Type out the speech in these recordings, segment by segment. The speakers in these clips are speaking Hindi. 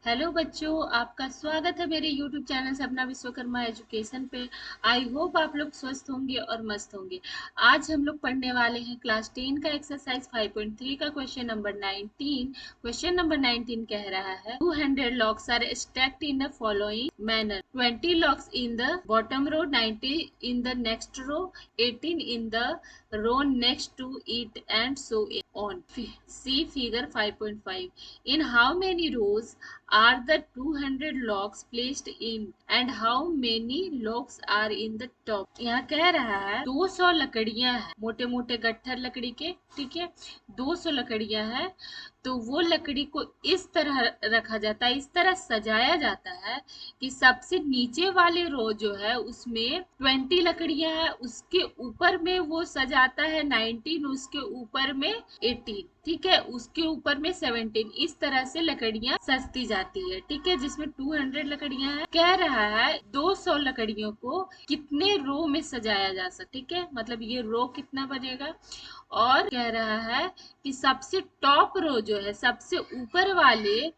हेलो बच्चों, आपका स्वागत है मेरे YouTube चैनल सपना विश्वकर्मा एजुकेशन पे। आई होप आप लोग स्वस्थ होंगे और मस्त होंगे। आज हम लोग पढ़ने वाले हैं क्लास 10 का एक्सरसाइज 5.3 का क्वेश्चन नंबर 19। क्वेश्चन नंबर 19 कह रहा है 200 logs are stacked in the following manner. 20 logs in the bottom row, 90 in the next row, 18 in the row next to it, and so on. See figure 5.5. In how many rows are the 200 logs placed in, and how many logs are in the top? यहाँ कह रहा है 200 लकड़ियां हैं, मोटे मोटे गट्ठर लकड़ी के, ठीक है। 200 लकड़ियां हैं, तो वो लकड़ी को इस तरह रखा जाता है, इस तरह सजाया जाता है कि सबसे नीचे वाले रो जो है उसमें 20 लकड़ियां हैं, उसके ऊपर में वो सजाता है 19, उसके ऊपर में 18, ठीक है, उसके ऊपर में 17। इस तरह से लकड़ियां सजती जाती है, ठीक है, जिसमें 200 लकड़ियां हैं। कह रहा है 200 लकड़ियों को कितने रो में सजाया जा सकता, ठीक है, मतलब ये रो कितना बनेगा। और कह रहा है कि सबसे टॉप रो जो है, सबसे ऊपर वाले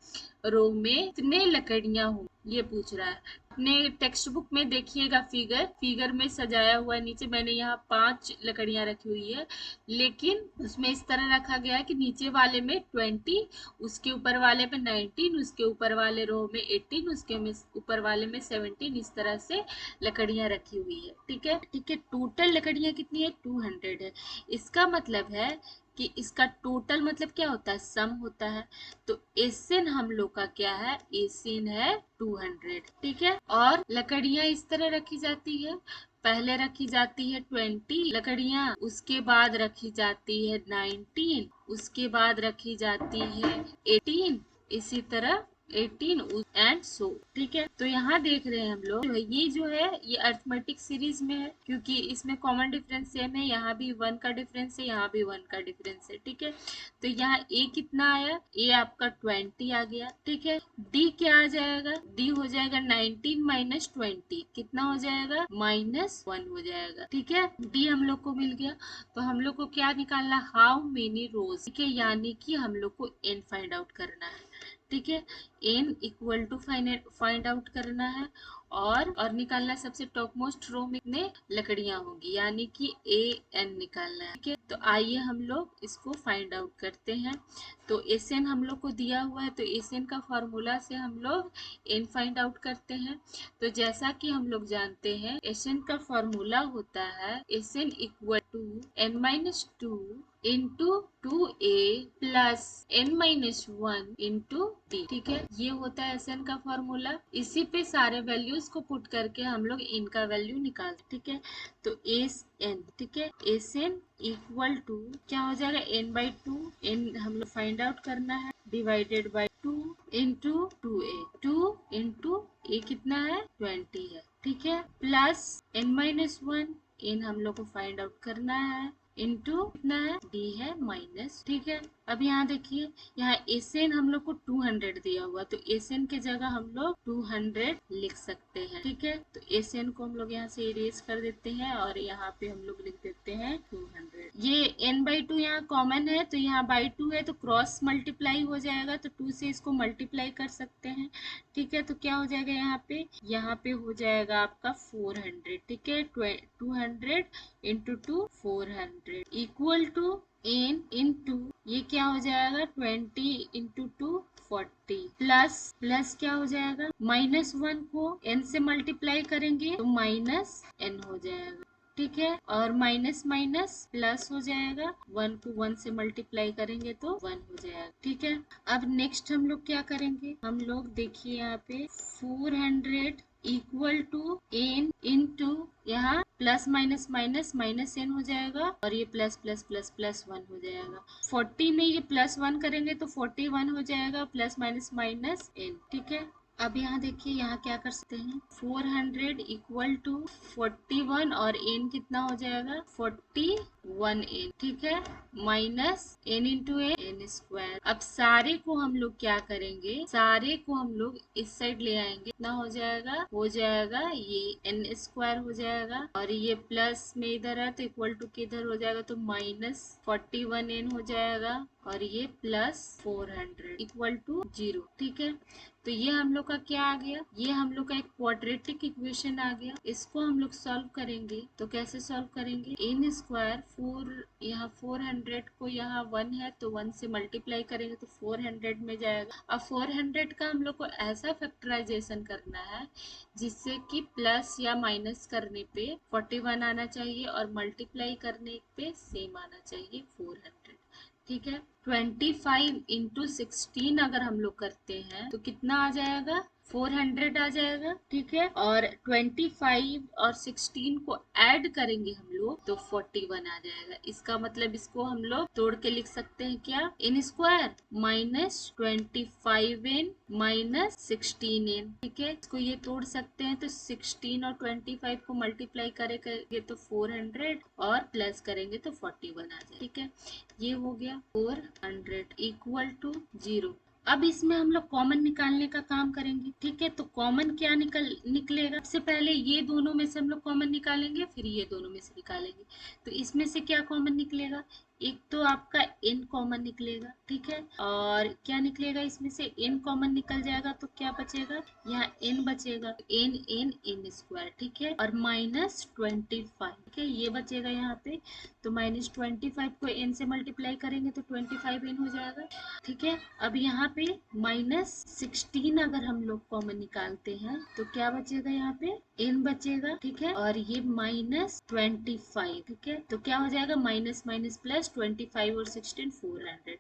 रो में कितने लकड़ियां हो, ये पूछ रहा है। अपने टेक्स्ट बुक में देखिएगा, फिगर में सजाया हुआ है। नीचे मैंने यहाँ 5 लकड़ियां रखी हुई है, लेकिन उसमें इस तरह रखा गया है कि नीचे वाले में 20, उसके ऊपर वाले में 19, उसके ऊपर वाले रो में 18, उसके में ऊपर वाले में 17। इस तरह से लकड़ियां रखी हुई है, ठीक है, ठीक है। टोटल लकड़ियां कितनी है? 200 है। इसका मतलब है कि इसका टोटल मतलब क्या होता है? सम होता है। तो एसएन हम लोग का क्या है? एसएन है 200, ठीक है। और लकड़ियां इस तरह रखी जाती है, पहले रखी जाती है 20 लकड़ियां, उसके बाद रखी जाती है 19, उसके बाद रखी जाती है 18, इसी तरह 18 एंड सो, ठीक है। तो यहाँ देख रहे हैं हम लोग, ये जो है ये अर्थमेटिक सीरीज में है, क्योंकि इसमें कॉमन डिफरेंस सेम है। यहाँ भी 1 का डिफरेंस है, यहाँ भी 1 का डिफरेंस है, ठीक है। तो यहाँ ए कितना आया? ए आपका 20 आ गया, ठीक है। डी क्या आ जाएगा? डी हो जाएगा 19 माइनस 20, कितना हो जाएगा? -1 हो जाएगा, ठीक है। डी हम लोग को मिल गया। तो हम लोग को क्या निकालना? हाउ मेनी रोज, ठीक है, यानी कि हम लोग को एन फाइंड आउट करना है, ठीक है। N equal to find out करना है, और निकालना है सबसे टॉप मोस्ट रो में कितने लकड़ियां होंगी, यानी कि ए एन निकालना है, ठीक है। तो आइए हम लोग इसको फाइंड आउट करते हैं। तो एस एन हम लोग को दिया हुआ है, तो एस एन का फॉर्मूला से हम लोग एन फाइंड आउट करते हैं। तो जैसा कि हम लोग जानते हैं, एस एन का फॉर्मूला होता है S N equal to n-2 into 2a plus n-1 into D, ठीक है। ये होता है एस एन का फॉर्मूला। इसी पे सारे वैल्यूज को पुट करके हम लोग इनका वैल्यू निकालते, ठीक है। तो एस एन, ठीक है, एस एन इक्वल टू क्या हो जाएगा? n/2, एन हम लोग फाइंड आउट करना है, divided by 2 into 2a, 2 into a कितना है? 20 है, ठीक है, प्लस n-1, एन हम लोग को फाइंड आउट करना है, इंटू कितना है? डी है माइनस, ठीक है। अब यहाँ देखिए, यहाँ एस एन हम लोग को 200 दिया हुआ, तो एस एन के जगह हम लोग 200 लिख सकते हैं, ठीक है। तो एस एन को हम लोग यहाँ से इरेज कर देते हैं, और यहाँ पे हम लोग लिख देते हैं 200। ये n/2 यहाँ कॉमन है, तो यहाँ बाई 2 है, तो क्रॉस मल्टीप्लाई हो जाएगा, तो 2 से इसको मल्टीप्लाई कर सकते हैं, ठीक है। तो क्या हो जाएगा यहाँ पे हो जाएगा आपका 400, ठीक है। 200 into 2 400 equal to N into ये क्या हो जाएगा? 20 इंटू 2 40 प्लस क्या हो जाएगा? -1 को n से मल्टीप्लाई करेंगे तो -n हो जाएगा, ठीक है। और माइनस माइनस प्लस हो जाएगा, 1 को 1 से मल्टीप्लाई करेंगे तो 1 हो जाएगा, ठीक है। अब नेक्स्ट हम लोग क्या करेंगे? हम लोग देखिए यहाँ पे 400 इक्वल टू एन इंटू यहाँ plus minus minus minus N हो जाएगा, और ये प्लस प्लस प्लस प्लस 1 हो जाएगा। 40 में ये +1 करेंगे तो 41 हो जाएगा, प्लस माइनस माइनस एन, ठीक है। अब यहाँ देखिए, यहाँ क्या कर सकते हैं? 400 इक्वल टू 41, और एन कितना हो जाएगा? 40 1n, ठीक है, minus n into n square. अब सारे को हम लोग क्या करेंगे, सारे को हम लोग इस साइड ले आएंगे, कितना हो जाएगा ये n स्क्वायर हो जाएगा, और ये प्लस में इधर है तो इक्वल टू के इधर हो जाएगा, तो माइनस 41n हो जाएगा, और ये प्लस 400 इक्वल टू 0, ठीक है। तो ये हम लोग का क्या आ गया, ये हम लोग का एक क्वाड्रेटिक इक्वेशन आ गया। इसको हम लोग सॉल्व करेंगे, तो कैसे सॉल्व करेंगे, n स्क्वायर 4, यहाँ 400 को यहाँ 1 है तो 1 से मल्टीप्लाई करेंगे तो 400 में जाएगा। अब 400 का हम लोग को ऐसा फैक्टराइजेशन करना है जिससे कि प्लस या माइनस करने पे 41 आना चाहिए और मल्टीप्लाई करने पे सेम आना चाहिए 400, ठीक है। 25 इंटू 16 अगर हम लोग करते हैं तो कितना आ जाएगा, 400 आ जाएगा, ठीक है। और 25 और 16 को ऐड करेंगे हम लोग तो 41 आ जाएगा। इसका मतलब इसको हम लोग तोड़ के लिख सकते हैं क्या, n square minus 25n minus 16n, ठीक है। इसको ये तोड़ सकते हैं तो 16 और 25 को मल्टीप्लाई करेंगे तो 400 और प्लस करेंगे तो 41 आ जाएगा, ठीक है। ये हो गया 400 इक्वल टू 0। अब इसमें हम लोग कॉमन निकालने का काम करेंगे, ठीक है। तो कॉमन क्या निकलेगा, सबसे पहले ये दोनों में से हम लोग कॉमन निकालेंगे, फिर ये दोनों में से निकालेंगे। तो इसमें से क्या कॉमन निकलेगा, एक तो आपका n कॉमन निकलेगा, ठीक है। और क्या निकलेगा, इसमें से n कॉमन निकल जाएगा तो क्या बचेगा, यहाँ n बचेगा, n स्क्वायर, ठीक है। और माइनस 25, ठीक है, ये बचेगा यहाँ पे। तो माइनस 25 को n से मल्टीप्लाई करेंगे तो 25n हो जाएगा, ठीक है। अब यहाँ पे माइनस 16 अगर हम लोग कॉमन निकालते हैं तो क्या बचेगा, यहाँ पे n बचेगा, ठीक है। और ये माइनस 25, ठीक है। तो क्या हो जाएगा, माइनस माइनस प्लस 25 और 16 400,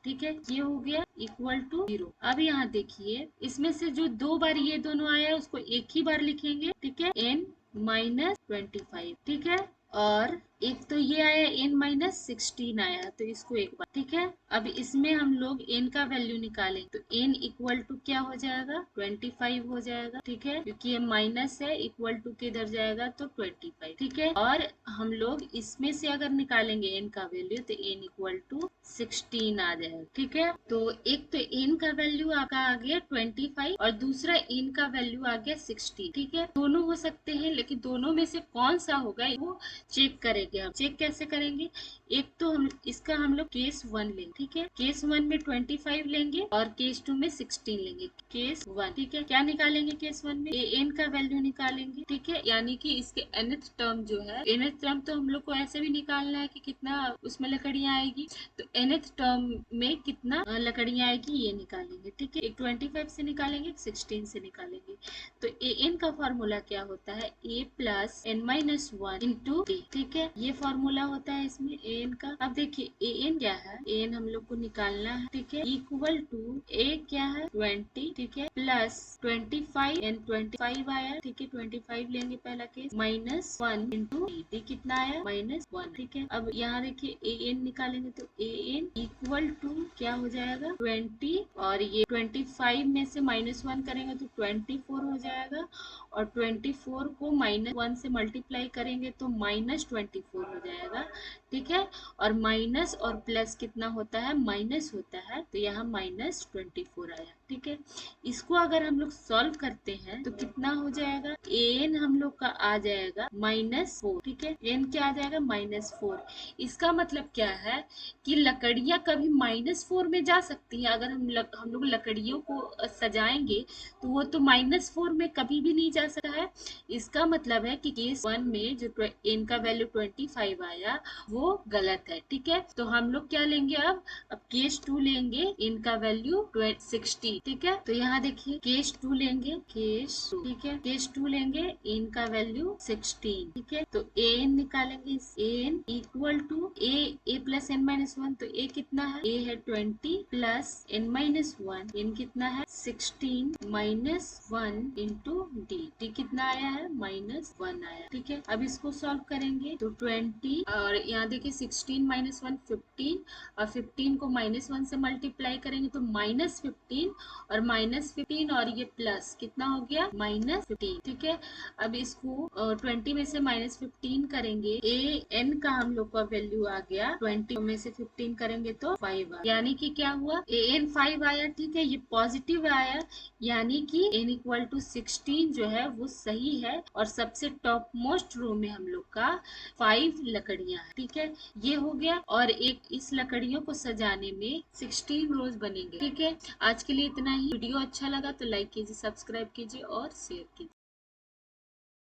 ठीक है। ये हो गया इक्वल टू 0। अब यहाँ देखिए, इसमें से जो दो बार ये दोनों आया उसको एक ही बार लिखेंगे, ठीक है, n माइनस 25, ठीक है। और एक तो ये आया n माइनस 16 आया तो इसको एक बार, ठीक है। अब इसमें हम लोग n का वैल्यू निकालें तो n इक्वल टू क्या हो जाएगा, 25 हो जाएगा, ठीक है, क्योंकि ये माइनस है, इक्वल टू के इधर जाएगा तो 25, ठीक है। और हम लोग इसमें से अगर निकालेंगे n का वैल्यू तो n इक्वल टू 16 आ जाएगा, ठीक है। तो एक तो n का वैल्यू आपका आ गया 25 और दूसरा n का वैल्यू आ गया 16, ठीक है। दोनों हो सकते हैं लेकिन दोनों में से कौन सा होगा वो चेक करेंगे। हम चेक कैसे करेंगे, एक तो हम लोग केस 1 लेंगे, ठीक है। केस 1 में 25 लेंगे और केस 2 में 16 लेंगे। केस 1, ठीक है, क्या निकालेंगे केस 1 में, n का वैल्यू निकालेंगे, ठीक है। यानी कि इसके nth टर्म जो है, nth टर्म तो हम लोग को ऐसे भी निकालना है कि कितना उसमें लकड़ियां आएगी, तो nth टर्म में कितना लकड़ियां आएगी ये निकालेंगे, ठीक है। एक 25 से निकालेंगे, 16 से निकालेंगे। तो an का फॉर्मूला क्या होता है, a plus n minus 1 into a, ठीक है, ये फॉर्मूला होता है इसमें an का। अब देखिए an क्या है, an हम लोग को निकालना है, ठीक है, इक्वल टू a क्या है 20, ठीक है, प्लस 25 n 25 आया, ठीक है, 25 लेंगे पहला केस, माइनस 1 इंटू d कितना आया -1, ठीक है। अब यहाँ देखिए an निकालेंगे तो an इक्वल टू क्या हो जाएगा 20 और ये 25 में से -1 करेंगे तो 24 हो जाएगा, और 24 को -1 से मल्टीप्लाई करेंगे तो -24 हो जाएगा, ठीक है। और माइनस और प्लस कितना होता है, माइनस होता है, तो यहाँ -24 आया, ठीक है। इसको अगर हम लोग सॉल्व करते हैं तो कितना हो जाएगा, an हम लोग का आ जाएगा -4, ठीक है, n क्या आ जाएगा -4। इसका मतलब क्या है कि लकड़ियां कभी -4 में जा सकती हैं। अगर हम लोग लकड़ियों को सजाएंगे तो वो तो -4 में कभी भी नहीं जा सकता है। इसका मतलब है कि केस 1 में जो n का वैल्यू 25 आया वो गलत है, ठीक है। तो हम लोग क्या लेंगे, अब केस 2 लेंगे, n का वैल्यू 60, ठीक है। तो यहाँ देखिए केस 2 लेंगे, केस 2, ठीक है, केस 2 लेंगे, n का वैल्यू 16, ठीक है। तो an निकालेंगे, an equal to a plus n minus 1, तो a कितना है, a है 20 प्लस n माइनस 1, n कितना है 16 माइनस 1 इंटू d कितना आया है -1 आया, ठीक है। अब इसको सॉल्व करेंगे तो 20 और यहाँ देखिए 16 माइनस 1 15, और 15 को -1 से मल्टीप्लाई करेंगे तो -15, और -15 और ये प्लस कितना हो गया -15। ठीक है, अब इसको 20 में से -15 करेंगे, ए एन का हम लोग का वैल्यू आ गया 20 में से 15 करेंगे तो 5 आया, यानी कि क्या हुआ, ए एन 5 आया। ठीक है, ये पॉजिटिव आया, यानी कि n इक्वल टू 16 जो है वो सही है, और सबसे टॉप मोस्ट रो में हम लोग का 5 लकड़ियां हैं। ठीक है, ये हो गया, और एक इस लकड़ियों को सजाने में 16 रोज बनेंगे। ठीक है, आज के लिए इतना ही। वीडियो अच्छा लगा तो लाइक कीजिए, सब्सक्राइब कीजिए और शेयर कीजिए।